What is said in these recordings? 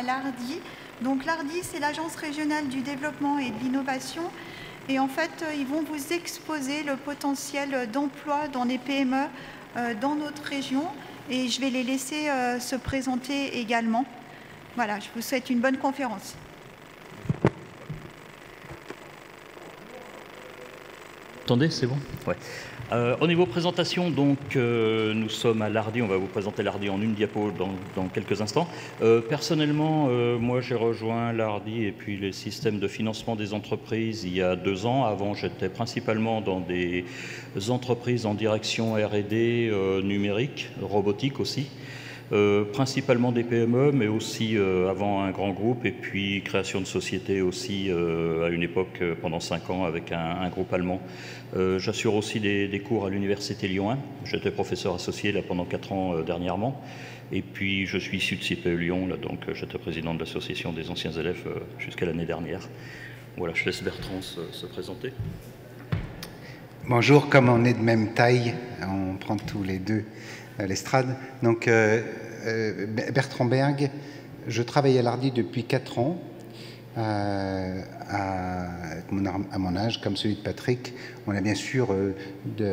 à l'ARDI. Donc l'ARDI, c'est l'Agence régionale du développement et de l'innovation. Et en fait, ils vont vous exposer le potentiel d'emploi dans les PME dans notre région. Et je vais les laisser se présenter également. Voilà, je vous souhaite une bonne conférence. Attendez, c'est bon? Ouais. Au niveau présentation, donc, nous sommes à l'ARDI, on va vous présenter l'ARDI en une diapo dans quelques instants. Personnellement, moi j'ai rejoint l'ARDI et puis les systèmes de financement des entreprises il y a 2 ans. Avant, j'étais principalement dans des entreprises en direction R&D numérique, robotique aussi. Principalement des PME, mais aussi avant un grand groupe, et puis création de société aussi à une époque pendant 5 ans avec un groupe allemand. J'assure aussi des cours à l'Université Lyon 1. J'étais professeur associé là pendant 4 ans dernièrement. Et puis je suis issu de CPE Lyon, là, donc j'étais président de l'association des anciens élèves jusqu'à l'année dernière. Voilà, je laisse Bertrand se présenter. Bonjour, comme on est de même taille, on prend tous les deux à l'estrade. Donc, Bertrand Berg, je travaille à l'ARDI depuis 4 ans, à mon âge, comme celui de Patrick. On a bien sûr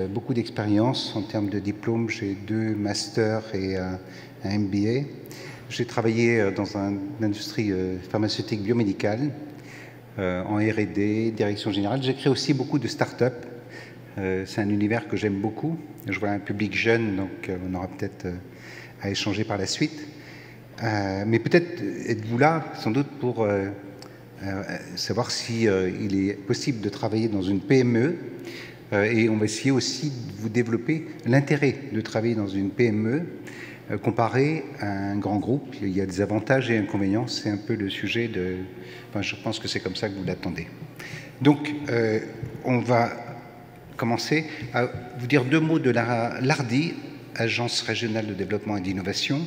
beaucoup d'expérience en termes de diplômes. J'ai 2 masters et un MBA. J'ai travaillé dans une industrie pharmaceutique biomédicale, en R&D, direction générale. J'ai créé aussi beaucoup de start-up. C'est un univers que j'aime beaucoup. Je vois un public jeune, donc on aura peut-être à échanger par la suite. Mais peut-être êtes-vous là, sans doute, pour savoir si il est possible de travailler dans une PME. Et on va essayer aussi de vous développer l'intérêt de travailler dans une PME comparé à un grand groupe. Il y a des avantages et inconvénients. C'est un peu le sujet de... Enfin, je pense que c'est comme ça que vous l'attendez. Donc, on va commencer à vous dire 2 mots de l'ARDI, Agence régionale de développement et d'innovation.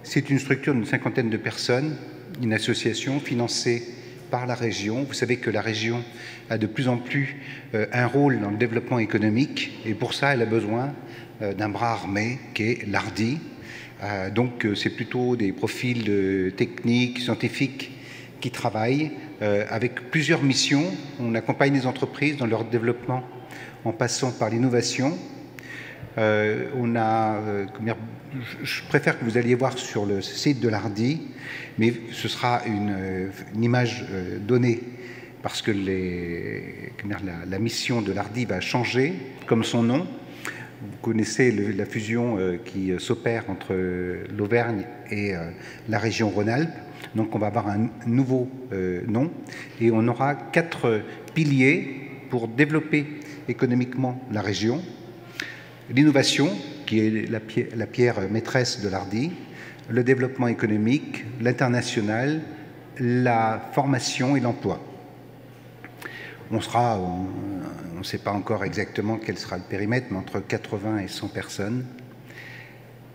C'est une structure d'une 50aine de personnes, une association financée par la région. Vous savez que la région a de plus en plus un rôle dans le développement économique, et pour ça, elle a besoin d'un bras armé qui est l'ARDI. Donc, c'est plutôt des profils techniques, scientifiques qui travaillent avec plusieurs missions. On accompagne les entreprises dans leur développement en passant par l'innovation. Je préfère que vous alliez voir sur le site de l'ARDI, mais ce sera une image donnée parce que la mission de l'ARDI va changer, comme son nom. Vous connaissez la fusion qui s'opère entre l'Auvergne et la région Rhône-Alpes. Donc on va avoir un nouveau nom et on aura 4 piliers pour développer économiquement la région. L'innovation, qui est la pierre maîtresse de l'ARDI, le développement économique, l'international, la formation et l'emploi. On ne sait pas encore exactement quel sera le périmètre, mais entre 80 et 100 personnes.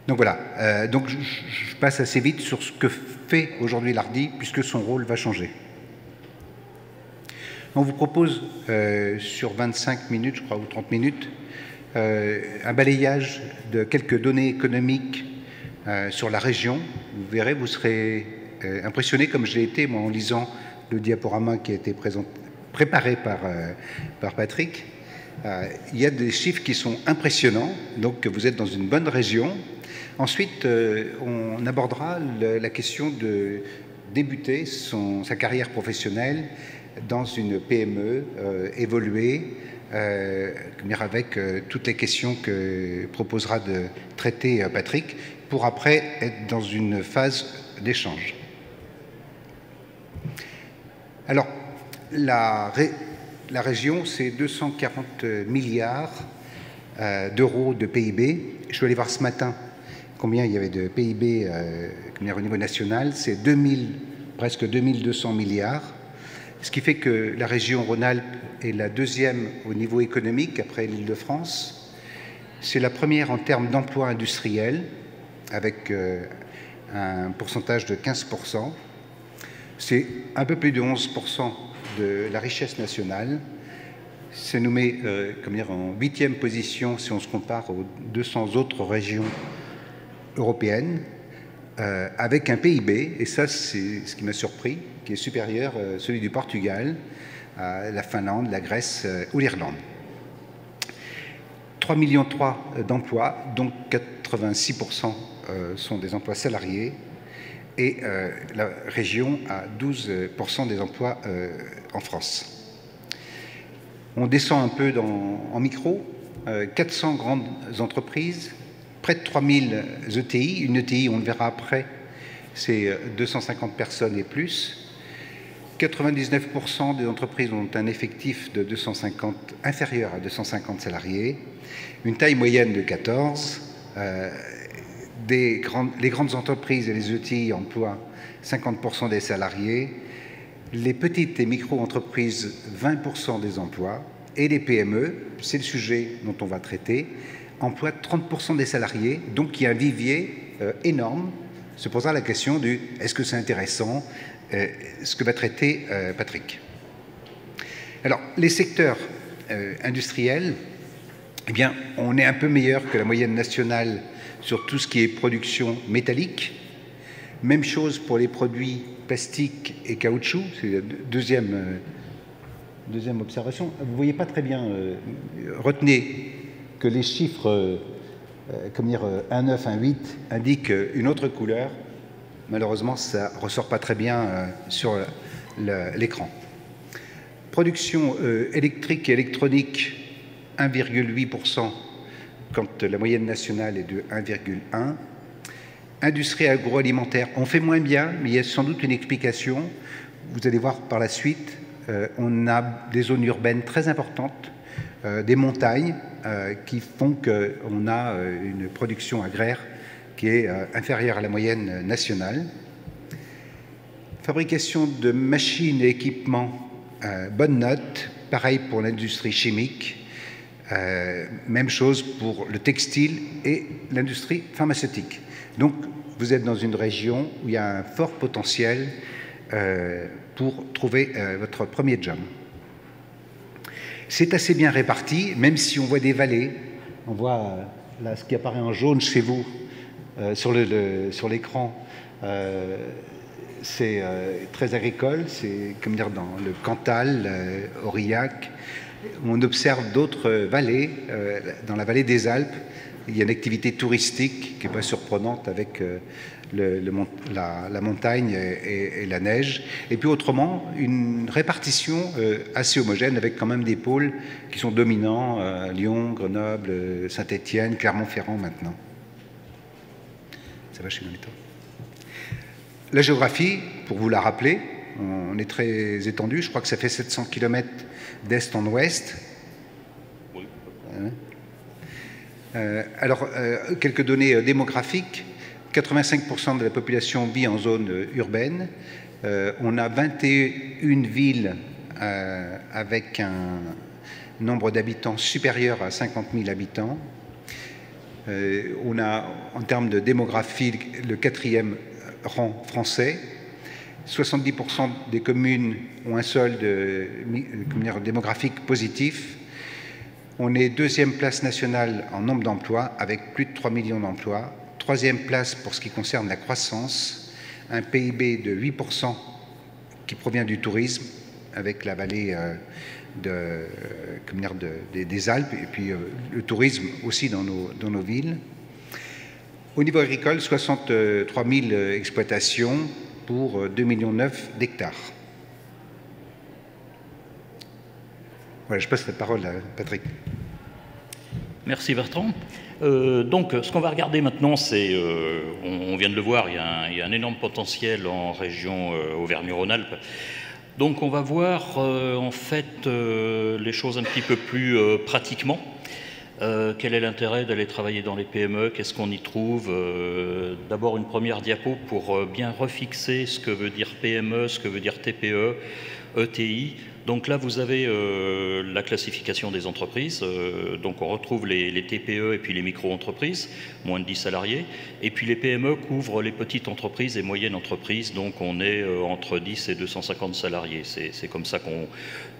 Donc voilà, donc je passe assez vite sur ce que fait aujourd'hui l'ARDI, puisque son rôle va changer. On vous propose sur 25 minutes, je crois, ou 30 minutes, un balayage de quelques données économiques sur la région. Vous verrez, vous serez impressionné, comme je l'ai été, moi, en lisant le diaporama qui a été préparé par Patrick. Il y a des chiffres qui sont impressionnants, donc vous êtes dans une bonne région. Ensuite, on abordera la question de débuter sa carrière professionnelle dans une PME évoluée, avec toutes les questions que proposera de traiter Patrick, pour après être dans une phase d'échange. Alors, la région, c'est 240 milliards d'euros de PIB. Je suis allé voir ce matin combien il y avait de PIB au niveau national. C'est presque 2200 milliards. Ce qui fait que la région Rhône-Alpes est la 2e au niveau économique après l'Île-de-France. C'est la première en termes d'emploi industriel, avec un pourcentage de 15%. C'est un peu plus de 11% de la richesse nationale. Ça nous met en 8e position si on se compare aux 200 autres régions européennes. avec un PIB, et ça c'est ce qui m'a surpris, qui est supérieur à celui du Portugal, à la Finlande, la Grèce ou l'Irlande. 3,3 millions d'emplois, dont 86% sont des emplois salariés, et la région a 12% des emplois en France. On descend un peu en micro, 400 grandes entreprises, près de 3000 ETI. Une ETI, on le verra après, c'est 250 personnes et plus. 99% des entreprises ont un effectif de inférieur à 250 salariés, une taille moyenne de 14. Les grandes entreprises et les ETI emploient 50% des salariés, les petites et micro-entreprises 20% des emplois, et les PME, c'est le sujet dont on va traiter, emploient 30% des salariés, donc il y a un vivier énorme. Se posera la question du « est-ce que c'est intéressant ?» ce que va traiter Patrick. Alors, les secteurs industriels, eh bien, on est un peu meilleur que la moyenne nationale sur tout ce qui est production métallique. Même chose pour les produits plastiques et caoutchouc, c'est la deuxième observation. Vous ne voyez pas très bien, retenez que les chiffres, comme dire 1,9, 1,8, indiquent une autre couleur. Malheureusement, ça ne ressort pas très bien sur l'écran. Production électrique et électronique, 1,8%, quand la moyenne nationale est de 1,1%. Industrie agroalimentaire, on fait moins bien, mais il y a sans doute une explication. Vous allez voir par la suite, on a des zones urbaines très importantes, des montagnes qui font qu'on a une production agraire qui est inférieure à la moyenne nationale. Fabrication de machines et équipements, bonne note. Pareil pour l'industrie chimique. Même chose pour le textile et l'industrie pharmaceutique. Donc, vous êtes dans une région où il y a un fort potentiel pour trouver votre premier job. C'est assez bien réparti, même si on voit des vallées. On voit là ce qui apparaît en jaune chez vous sur l'écran. C'est très agricole, c'est comme dire dans le Cantal, Aurillac. On observe d'autres vallées, dans la vallée des Alpes. Il y a une activité touristique qui n'est pas surprenante avec la montagne et la neige. Et puis autrement, une répartition assez homogène avec quand même des pôles qui sont dominants, Lyon, Grenoble, Saint-Étienne, Clermont-Ferrand maintenant. Ça va chez Mamito. La géographie, pour vous la rappeler, on est très étendu. Je crois que ça fait 700 km d'est en ouest. Oui. Alors, quelques données démographiques. 85% de la population vit en zone urbaine. On a 21 villes avec un nombre d'habitants supérieur à 50 000 habitants. On a, en termes de démographie, le 4e rang français. 70% des communes ont un solde démographique positif. On est 2e place nationale en nombre d'emplois, avec plus de 3 millions d'emplois. 3e place pour ce qui concerne la croissance, un PIB de 8% qui provient du tourisme, avec la vallée des Alpes, et puis le tourisme aussi dans nos villes. Au niveau agricole, 63 000 exploitations pour 2,9 millions d'hectares. Voilà, je passe la parole à Patrick. Merci Bertrand. Donc, ce qu'on va regarder maintenant, c'est, on vient de le voir, il y a un énorme potentiel en région Auvergne-Rhône-Alpes. Donc, on va voir en fait les choses un petit peu plus pratiquement. Quel est l'intérêt d'aller travailler dans les PME? Qu'est-ce qu'on y trouve? D'abord, une première diapo pour bien refixer ce que veut dire PME, ce que veut dire TPE. ETI. Donc là, vous avez la classification des entreprises. Donc on retrouve les TPE et puis les micro-entreprises, moins de 10 salariés. Et puis les PME couvrent les petites entreprises et moyennes entreprises. Donc on est entre 10 et 250 salariés. C'est comme ça qu'on,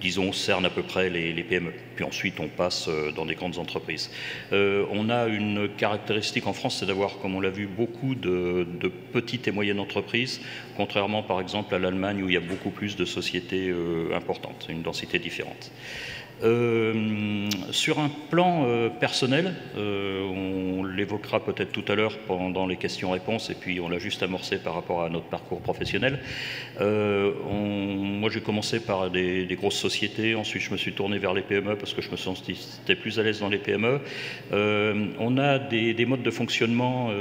disons, cerne à peu près les PME. Puis ensuite, on passe dans des grandes entreprises. On a une caractéristique en France, c'est d'avoir, comme on l'a vu, beaucoup de petites et moyennes entreprises, contrairement par exemple à l'Allemagne où il y a beaucoup plus de sociétés importantes, une densité différente. Sur un plan personnel, on l'évoquera peut-être tout à l'heure pendant les questions-réponses, et puis on l'a juste amorcé par rapport à notre parcours professionnel. Moi, j'ai commencé par des grosses sociétés, ensuite je me suis tourné vers les PME parce que je me sentais plus à l'aise dans les PME. On a des modes de fonctionnement,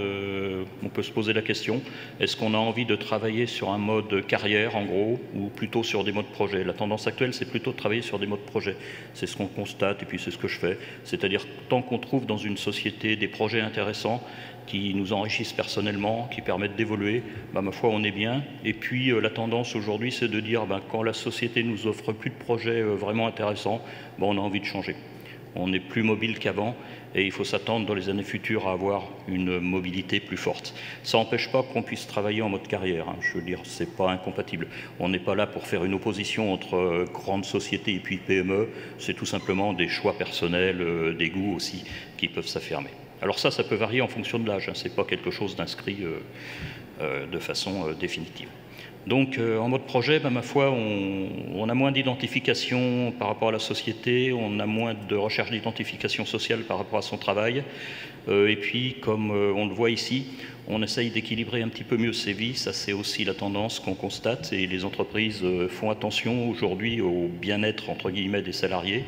on peut se poser la question, est-ce qu'on a envie de travailler sur un mode carrière, en gros, ou plutôt sur des modes projet? La tendance actuelle, c'est plutôt de travailler sur des modes projet. C'est ce qu'on constate et puis c'est ce que je fais. C'est-à-dire tant qu'on trouve dans une société des projets intéressants qui nous enrichissent personnellement, qui permettent d'évoluer, ma foi, on est bien. Et puis la tendance aujourd'hui, c'est de dire quand la société nous offre plus de projets vraiment intéressants, on a envie de changer. On est plus mobile qu'avant et il faut s'attendre dans les années futures à avoir une mobilité plus forte. Ça n'empêche pas qu'on puisse travailler en mode carrière, hein. Je veux dire, c'est pas incompatible. On n'est pas là pour faire une opposition entre grandes sociétés et puis PME, c'est tout simplement des choix personnels, des goûts aussi qui peuvent s'affirmer. Alors ça peut varier en fonction de l'âge, hein. C'est pas quelque chose d'inscrit de façon définitive. Donc en mode projet, ma foi, on a moins d'identification par rapport à la société, on a moins de recherche d'identification sociale par rapport à son travail. Et puis, comme on le voit ici, on essaye d'équilibrer un petit peu mieux ses vies. Ça, c'est aussi la tendance qu'on constate. Et les entreprises font attention aujourd'hui au bien-être, entre guillemets, des salariés.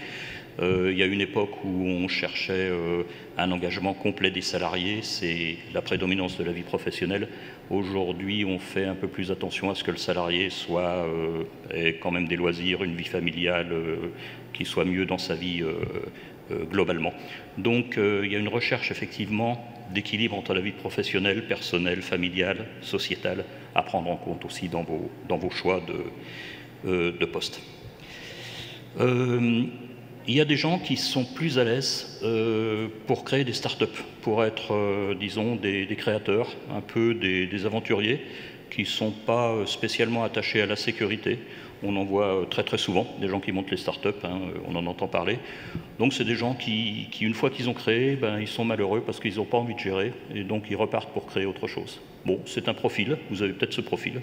Il y a une époque où on cherchait un engagement complet des salariés, c'est la prédominance de la vie professionnelle. Aujourd'hui, on fait un peu plus attention à ce que le salarié ait quand même des loisirs, une vie familiale, qu'il soit mieux dans sa vie globalement. Donc il y a une recherche effectivement d'équilibre entre la vie professionnelle, personnelle, familiale, sociétale, à prendre en compte aussi dans vos choix de poste. Il y a des gens qui sont plus à l'aise pour créer des startups, pour être, disons, des créateurs, un peu des aventuriers, qui ne sont pas spécialement attachés à la sécurité. On en voit très très souvent, des gens qui montent les startups, hein, on en entend parler. Donc c'est des gens qui, une fois qu'ils ont créé, ils sont malheureux parce qu'ils n'ont pas envie de gérer, et donc ils repartent pour créer autre chose. Bon, c'est un profil, vous avez peut-être ce profil.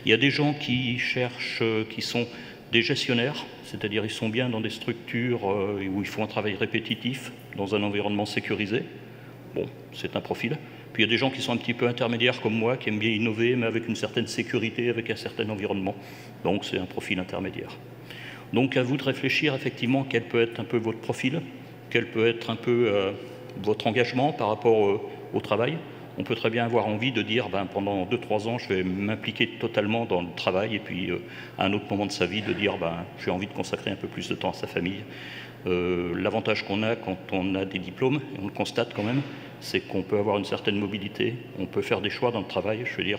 Il y a des gens qui cherchent, qui sont des gestionnaires, c'est-à-dire ils sont bien dans des structures où ils font un travail répétitif, dans un environnement sécurisé. Bon, c'est un profil. Puis il y a des gens qui sont un petit peu intermédiaires comme moi, qui aiment bien innover, mais avec une certaine sécurité, avec un certain environnement. Donc c'est un profil intermédiaire. Donc à vous de réfléchir effectivement quel peut être un peu votre profil, quel peut être un peu votre engagement par rapport au travail. On peut très bien avoir envie de dire pendant 2-3 ans je vais m'impliquer totalement dans le travail et puis à un autre moment de sa vie de dire j'ai envie de consacrer un peu plus de temps à sa famille. L'avantage qu'on a quand on a des diplômes, et on le constate quand même, c'est qu'on peut avoir une certaine mobilité, on peut faire des choix dans le travail, je veux dire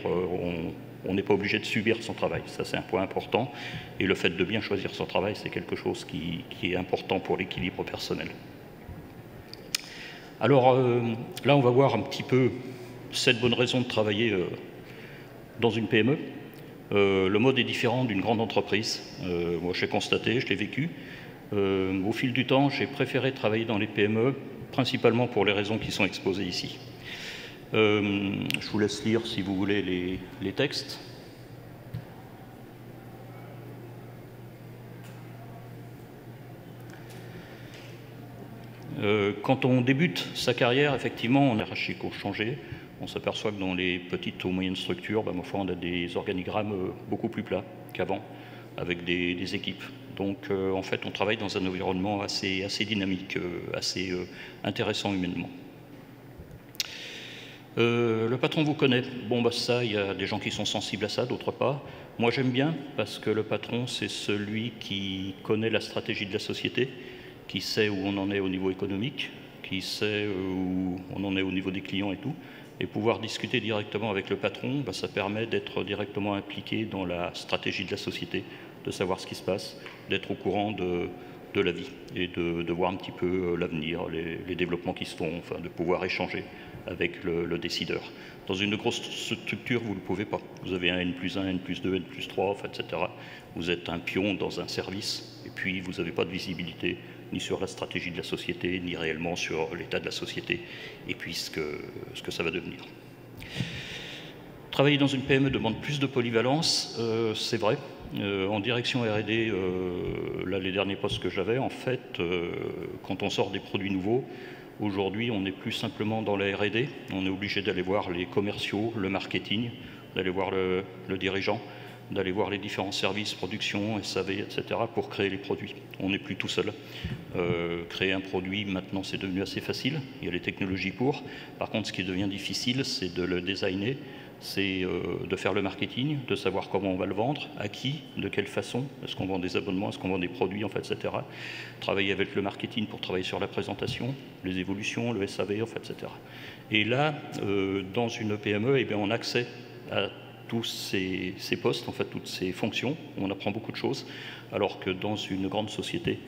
on n'est pas obligé de subir son travail, ça c'est un point important, et le fait de bien choisir son travail c'est quelque chose qui est important pour l'équilibre personnel. Alors là on va voir un petit peu 7 bonnes raisons de travailler dans une PME. Le mode est différent d'une grande entreprise. Moi, j'ai constaté, je l'ai vécu. Au fil du temps, j'ai préféré travailler dans les PME, principalement pour les raisons qui sont exposées ici. Je vous laisse lire, si vous voulez, les textes. Quand on débute sa carrière, effectivement, on a hiérarchiquement changé. On s'aperçoit que dans les petites ou moyennes structures, on a des organigrammes beaucoup plus plats qu'avant, avec des équipes. Donc, en fait, on travaille dans un environnement assez dynamique, assez intéressant humainement. Le patron vous connaît. Bon, ça, il y a des gens qui sont sensibles à ça, d'autres pas. Moi, j'aime bien, parce que le patron, c'est celui qui connaît la stratégie de la société, qui sait où on en est au niveau économique, qui sait où on en est au niveau des clients et tout. Et pouvoir discuter directement avec le patron, ça permet d'être directement impliqué dans la stratégie de la société, de savoir ce qui se passe, d'être au courant de la vie et de voir un petit peu l'avenir, les développements qui se font, enfin, de pouvoir échanger avec le décideur. Dans une grosse structure, vous ne le pouvez pas. Vous avez un N+1, N+2, N+3, enfin, etc. Vous êtes un pion dans un service et puis vous n'avez pas de visibilité ni sur la stratégie de la société, ni réellement sur l'état de la société et puis ce que ça va devenir. Travailler dans une PME demande plus de polyvalence, c'est vrai. En direction R&D, là, les derniers postes que j'avais, en fait, quand on sort des produits nouveaux, aujourd'hui, on n'est plus simplement dans la R&D, on est obligé d'aller voir les commerciaux, le marketing, d'aller voir le dirigeant, d'aller voir les différents services, production, SAV, etc., pour créer les produits. On n'est plus tout seul. Créer un produit, maintenant, c'est devenu assez facile. Il y a les technologies pour. Par contre, ce qui devient difficile, c'est de le designer, c'est de faire le marketing, de savoir comment on va le vendre, à qui, de quelle façon, est-ce qu'on vend des abonnements, est-ce qu'on vend des produits, en fait, etc. Travailler avec le marketing pour travailler sur la présentation, les évolutions, le SAV, en fait, etc. Et là, dans une PME, eh bien, on a accès à tous ces postes, en fait, toutes ces fonctions, on apprend beaucoup de choses, alors que dans une grande société,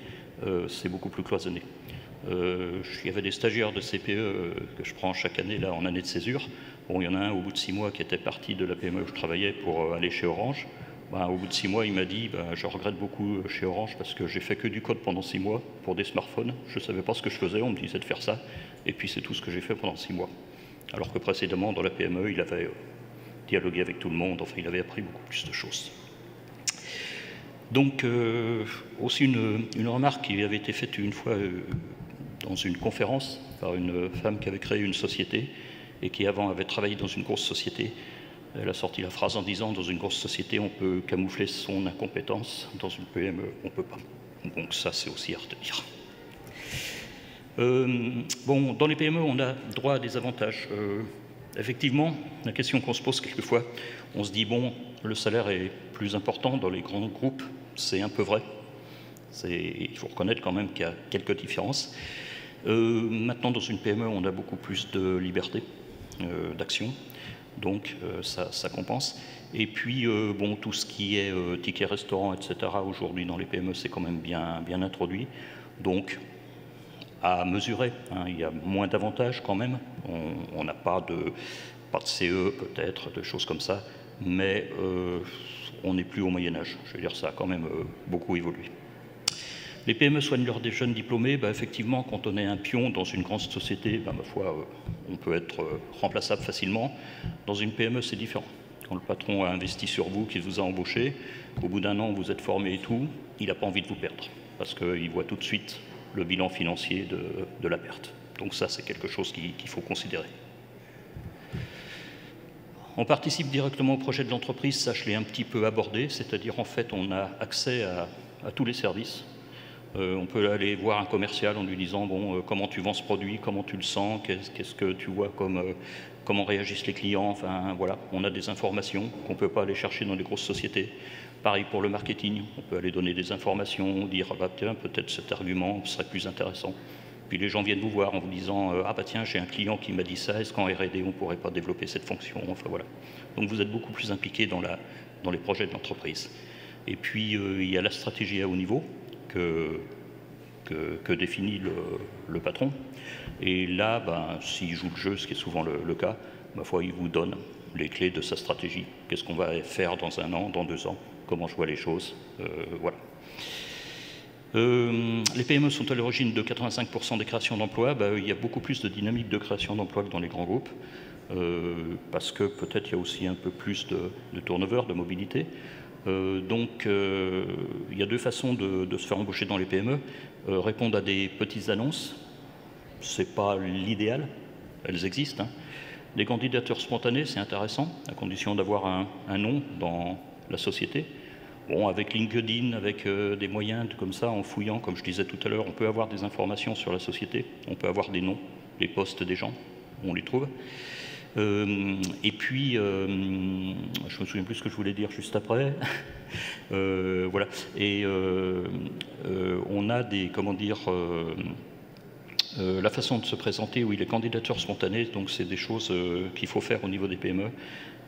c'est beaucoup plus cloisonné. Il y avait des stagiaires de CPE que je prends chaque année là en année de césure. Bon, il y en a un au bout de 6 mois qui était parti de la PME où je travaillais pour aller chez Orange. Ben, au bout de 6 mois, il m'a dit je regrette beaucoup chez Orange parce que j'ai fait que du code pendant 6 mois pour des smartphones. Je ne savais pas ce que je faisais, on me disait de faire ça. Et puis c'est tout ce que j'ai fait pendant 6 mois. Alors que précédemment, dans la PME, il avait dialogué avec tout le monde. Enfin, il avait appris beaucoup plus de choses. Donc, aussi une remarque qui avait été faite une fois dans une conférence par une femme qui avait créé une société et qui avant avait travaillé dans une grosse société. Elle a sorti la phrase en disant « Dans une grosse société, on peut camoufler son incompétence. Dans une PME, on ne peut pas. » Donc ça, c'est aussi à retenir. Bon, dans les PME, on a droit à des avantages. Effectivement, la question qu'on se pose quelquefois, on se dit « Bon, le salaire est plus important dans les grands groupes. » C'est un peu vrai. Il faut reconnaître quand même qu'il y a quelques différences. Maintenant, dans une PME, on a beaucoup plus de liberté d'action, donc ça compense. Et puis, bon, tout ce qui est ticket restaurant, etc., aujourd'hui dans les PME, c'est quand même bien introduit. Donc, à mesurer, hein, il y a moins d'avantages quand même. On n'a pas de CE, peut-être, de choses comme ça, mais on n'est plus au Moyen-Âge. Je veux dire, ça a quand même beaucoup évolué. Les PME soignent leurs jeunes diplômés. Effectivement, quand on est un pion dans une grande société, ma foi, on peut être remplaçable facilement. Dans une PME, c'est différent. Quand le patron a investi sur vous, qu'il vous a embauché, au bout d'un an, vous êtes formé et tout, il n'a pas envie de vous perdre, parce qu'il voit tout de suite le bilan financier de la perte. Donc ça, c'est quelque chose qu'il faut considérer. On participe directement au projet de l'entreprise, ça je l'ai un petit peu abordé, c'est-à-dire en fait, on a accès à tous les services. On peut aller voir un commercial en lui disant bon, comment tu vends ce produit, comment tu le sens, qu'est-ce que tu vois comment réagissent les clients, enfin voilà, on a des informations qu'on ne peut pas aller chercher dans les grosses sociétés. Pareil pour le marketing, on peut aller donner des informations, dire tiens, peut-être cet argument serait plus intéressant. Puis les gens viennent vous voir en vous disant tiens, j'ai un client qui m'a dit ça, est-ce qu'en R&D on ne pourrait pas développer cette fonction, enfin voilà. Donc vous êtes beaucoup plus impliqué dans les projets de l'entreprise. Et puis il y a la stratégie à haut niveau que définit le patron. Et là, s'il joue le jeu, ce qui est souvent le cas, ma foi, il vous donne les clés de sa stratégie. Qu'est-ce qu'on va faire dans 1 an, dans 2 ans, comment je vois les choses, voilà. Les PME sont à l'origine de 85% des créations d'emplois. Il y a beaucoup plus de dynamique de création d'emplois que dans les grands groupes, parce que peut-être il y a aussi un peu plus de turnover, de mobilité. Donc, il y a 2 façons de se faire embaucher dans les PME. Répondre à des petites annonces, ce n'est pas l'idéal, elles existent. Des candidatures spontanées, c'est intéressant, à condition d'avoir un nom dans la société. Bon, avec LinkedIn, avec des moyens comme ça, en fouillant, comme je disais tout à l'heure, on peut avoir des informations sur la société, on peut avoir des noms, les postes des gens, on les trouve. Et puis, je me souviens plus ce que je voulais dire juste après. Voilà. Et on a des, comment dire, la façon de se présenter, oui, les candidatures spontanées, donc c'est des choses qu'il faut faire au niveau des PME.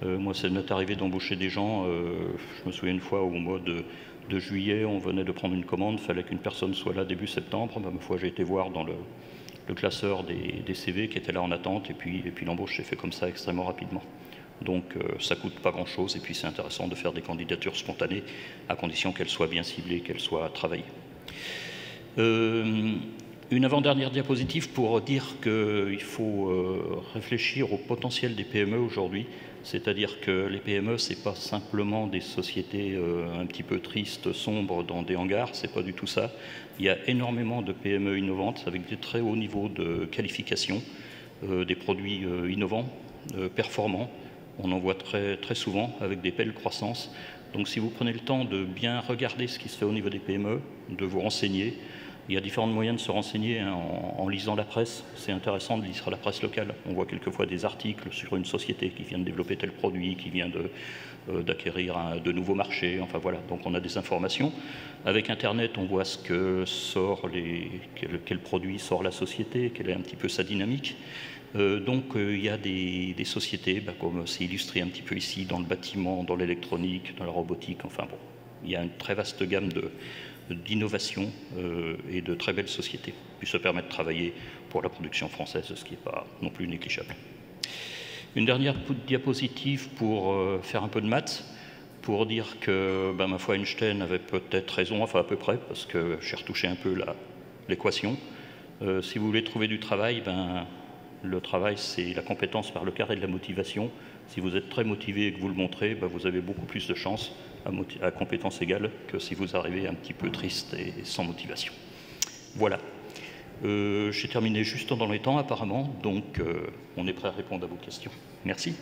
Moi, ça m'est arrivé d'embaucher des gens, je me souviens une fois au mois de juillet, on venait de prendre une commande, il fallait qu'une personne soit là début septembre. Ma foi, j'ai été voir dans le classeur des CV qui était là en attente, et puis l'embauche s'est fait comme ça extrêmement rapidement. Donc ça coûte pas grand-chose, et puis c'est intéressant de faire des candidatures spontanées, à condition qu'elles soient bien ciblées, qu'elles soient travaillées. Une avant-dernière diapositive pour dire qu'il faut réfléchir au potentiel des PME aujourd'hui, c'est-à-dire que les PME, ce n'est pas simplement des sociétés un petit peu tristes, sombres dans des hangars, c'est pas du tout ça. Il y a énormément de PME innovantes avec des très hauts niveaux de qualification, des produits innovants, performants. On en voit très, très souvent avec des belles croissances. Donc si vous prenez le temps de bien regarder ce qui se fait au niveau des PME, de vous renseigner, il y a différents moyens de se renseigner hein, en lisant la presse. C'est intéressant de lire la presse locale. On voit quelquefois des articles sur une société qui vient de développer tel produit, qui vient d'acquérir de nouveaux marchés. Enfin voilà, donc on a des informations. Avec Internet, on voit ce que sort quel produit sort la société, quelle est un petit peu sa dynamique. Donc il y a des sociétés, comme c'est illustré un petit peu ici, dans le bâtiment, dans l'électronique, dans la robotique. Enfin bon, il y a une très vaste gamme d'innovation et de très belles sociétés qui se permettent de travailler pour la production française, ce qui n'est pas non plus négligeable. Une dernière diapositive pour faire un peu de maths, pour dire que, ma foi, Einstein avait peut-être raison, enfin à peu près, parce que j'ai retouché un peu l'équation. Si vous voulez trouver du travail, le travail, c'est la compétence par le carré de la motivation. Si vous êtes très motivé et que vous le montrez, vous avez beaucoup plus de chances à compétence égale que si vous arrivez un petit peu triste et sans motivation. Voilà. J'ai terminé juste dans les temps apparemment, donc on est prêt à répondre à vos questions. Merci.